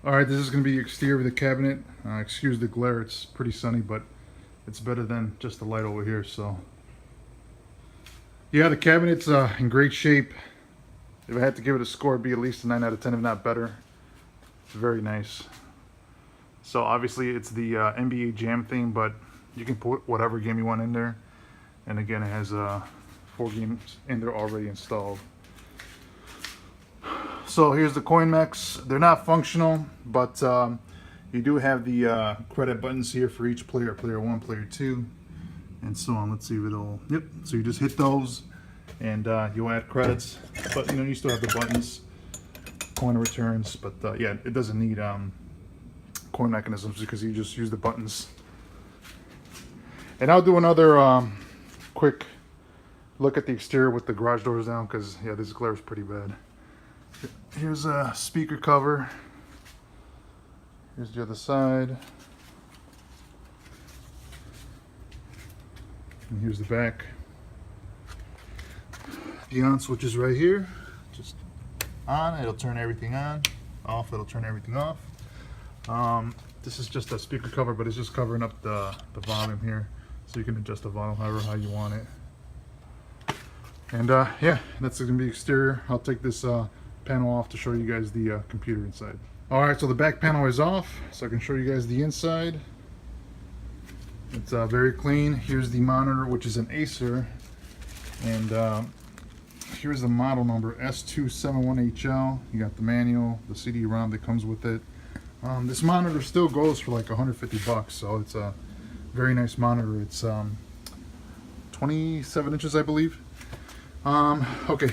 Alright, this is going to be the exterior of the cabinet. Excuse the glare, it's pretty sunny, but it's better than just the light over here. So yeah, the cabinet's in great shape. If I had to give it a score, it'd be at least a 9 out of 10, if not better. It's very nice. So obviously it's the NBA Jam theme, but you can put whatever game you want in there. And again, it has 4 games in there already installed. So here's the coin mechs. They're not functional, but you do have the credit buttons here for each player, player 1, player 2, and so on. Let's see if it'll, yep. So you just hit those and you'll add credits, but you know, you still have the buttons, coin returns, but yeah, it doesn't need coin mechanisms because you just use the buttons. And I'll do another quick look at the exterior with the garage doors down, because yeah, this glare is pretty bad. Here's a speaker cover. Here's the other side. And here's the back. The on switch is right here. Just on, it'll turn everything on. Off, it'll turn everything off. This is just a speaker cover, but it's just covering up the volume here. So you can adjust the volume however how you want it. And yeah, that's going to be exterior. I'll take this panel off to show you guys the computer inside. Alright, so the back panel is off, so I can show you guys the inside. It's very clean. Here's the monitor, which is an Acer, and here's the model number, S271HL. You got the manual, the CD-ROM that comes with it. This monitor still goes for like 150 bucks, so it's a very nice monitor. It's 27 inches, I believe. Okay,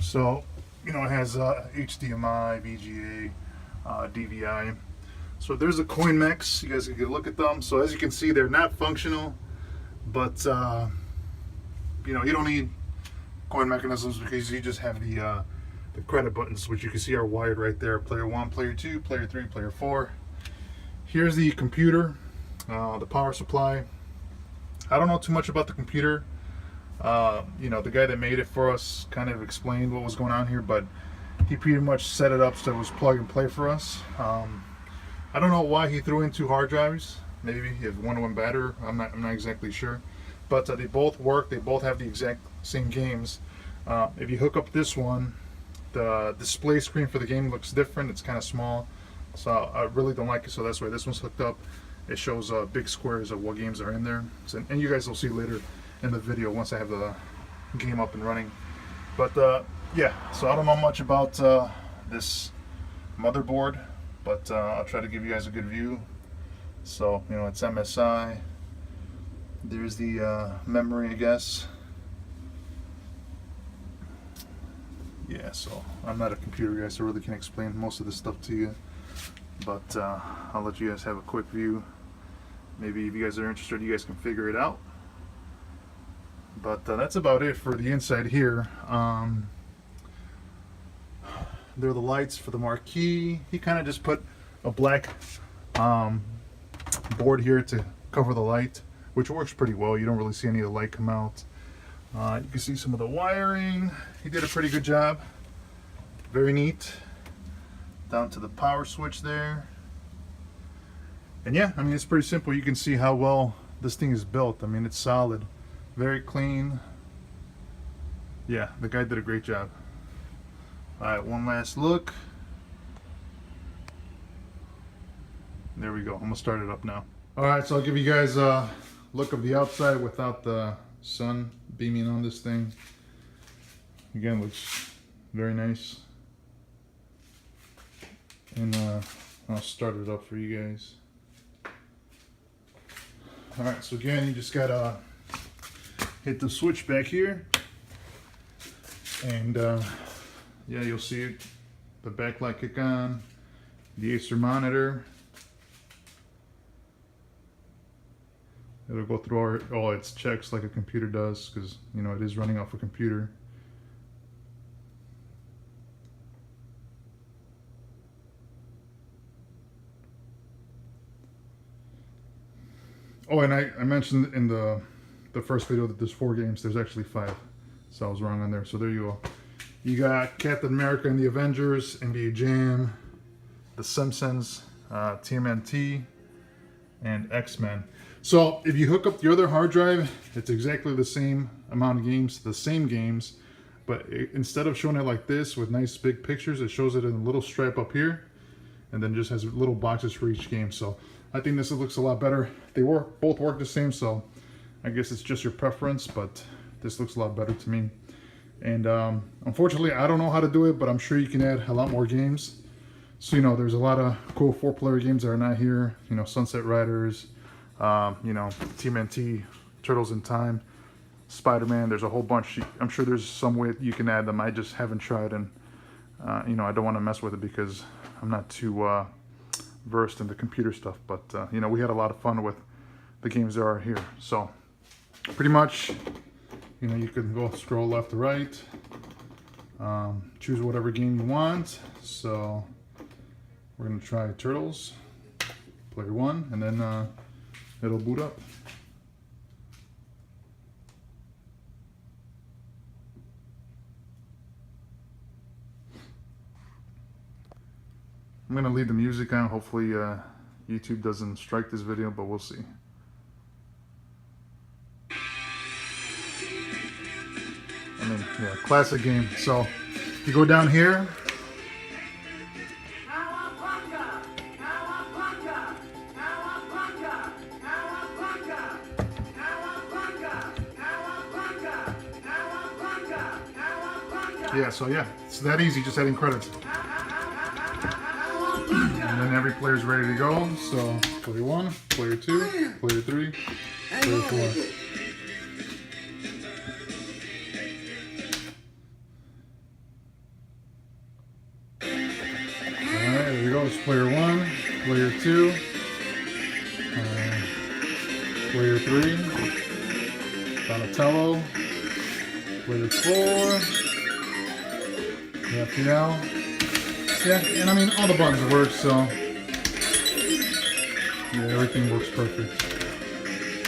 so you know, it has HDMI, VGA, DVI. So there's the coin mechs. You guys can get a look at them. So as you can see, they're not functional, but you know, you don't need coin mechanisms because you just have the credit buttons, which you can see are wired right there. Player 1, player 2, player 3, player 4. Here's the computer, the power supply. I don't know too much about the computer. You know, the guy that made it for us kind of explained what was going on here, but he pretty much set it up so it was plug and play for us. I don't know why he threw in 2 hard drives. Maybe if one went better, I'm not exactly sure. But they both work. They both have the exact same games. If you hook up this one, the display screen for the game looks different. It's kind of small, so I really don't like it. So that's why this one's hooked up. It shows big squares of what games are in there. So, and you guys will see later in the video once I have the game up and running. But yeah, so I don't know much about this motherboard, but I'll try to give you guys a good view. So you know, it's MSI. There's the memory, I guess. Yeah, so I'm not a computer guy, so I really can't explain most of this stuff to you, but I'll let you guys have a quick view. Maybe if you guys are interested, you guys can figure it out. But that's about it for the inside here. There are the lights for the marquee. He kind of just put a black board here to cover the light, which works pretty well. You don't really see any of the light come out. You can see some of the wiring. He did a pretty good job. Very neat. Down to the power switch there. And yeah, I mean, it's pretty simple. You can see how well this thing is built. I mean, it's solid. Very clean. Yeah, the guy did a great job. Alright, one last look. There we go. I'm going to start it up now. Alright, so I'll give you guys a look of the outside without the sun beaming on this thing. Again, looks very nice. And I'll start it up for you guys. Alright, so again, you just gotta hit the switch back here, and yeah, you'll see it, the backlight kick on, the Acer monitor. It'll go through all its checks like a computer does, because you know it is running off a computer. Oh, and I mentioned in the first video that there's 4 games. There's actually 5, so I was wrong on there. So there you go. You got Captain America and the Avengers, NBA Jam, The Simpsons, TMNT, and X-Men. So if you hook up the other hard drive, it's exactly the same amount of games, the same games, but instead of showing it like this with nice big pictures, it shows it in a little stripe up here, and then just has little boxes for each game. So I think this looks a lot better. They both work the same, so I guess it's just your preference, but this looks a lot better to me. And unfortunately, I don't know how to do it, but I'm sure you can add a lot more games. So, you know, there's a lot of cool 4-player games that are not here. You know, Sunset Riders, you know, TMNT, Turtles in Time, Spider-Man. There's a whole bunch. I'm sure there's some way you can add them. I just haven't tried, and you know, I don't want to mess with it because I'm not too versed in the computer stuff. But you know, we had a lot of fun with the games that are here. So pretty much, you know, you can go scroll left to right, choose whatever game you want. So we're gonna try Turtles, player 1, and then it'll boot up. I'm gonna leave the music on. Hopefully YouTube doesn't strike this video, but we'll see. I mean, yeah, classic game. So you go down here. Yeah, so yeah, it's that easy, just adding credits. And then every player's ready to go. So player 1, player 2, player 3, player 4. Alright, there we go. It's player 1, player 2, player 3, Donatello, player 4. Raphael. Yeah, and I mean, all the buttons work, so yeah, everything works perfect.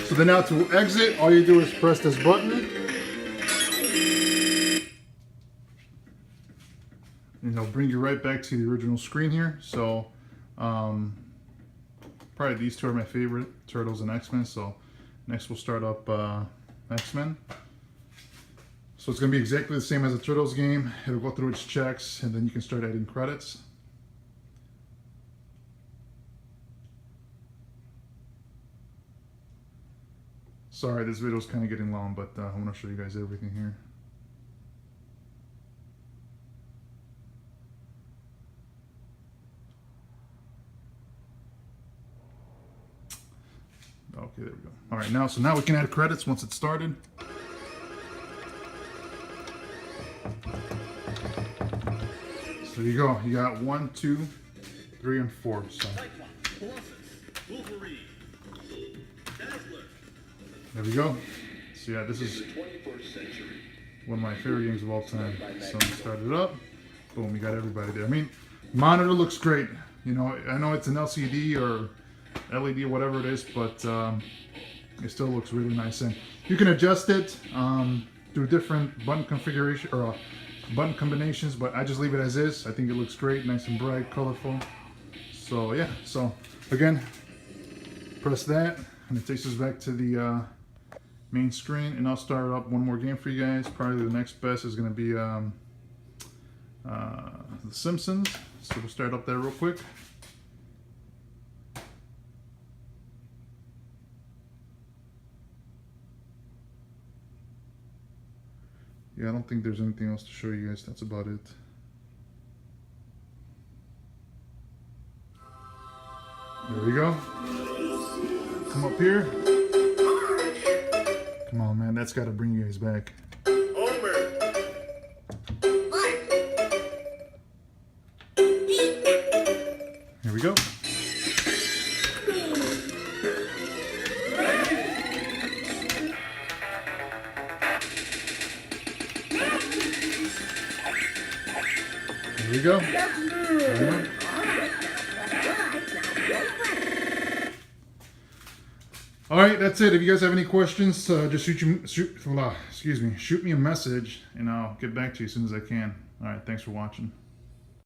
So then now to exit, all you do is press this button. And it'll bring you right back to the original screen here. So probably these two are my favorite, Turtles and X-Men. So next we'll start up X-Men. So it's going to be exactly the same as a Turtles game. It'll go through its checks, and then you can start adding credits. Sorry, this video is kind of getting long, but I want to show you guys everything here. Okay, there we go. All right, so now we can add credits once it's started. So you go. You got 1, 2, 3, and 4. So there we go. So yeah, this is one of my favorite games of all time. So start it up. Boom, you got everybody there. I mean, monitor looks great. You know, I know it's an LCD or LED or whatever it is, but it still looks really nice. And you can adjust it through different button configuration or button combinations, but I just leave it as is. I think it looks great, nice and bright, colorful. So yeah, so again, press that and it takes us back to the main screen, and I'll start up one more game for you guys. Probably the next best is going to be The Simpsons. So we'll start up there real quick. Yeah, I don't think there's anything else to show you guys. That's about it. There we go. Come up here. Come on, man. That's got to bring you guys back. Here we go. Here we go. All right, that's it. If you guys have any questions, just shoot me a message, and I'll get back to you as soon as I can. All right, thanks for watching.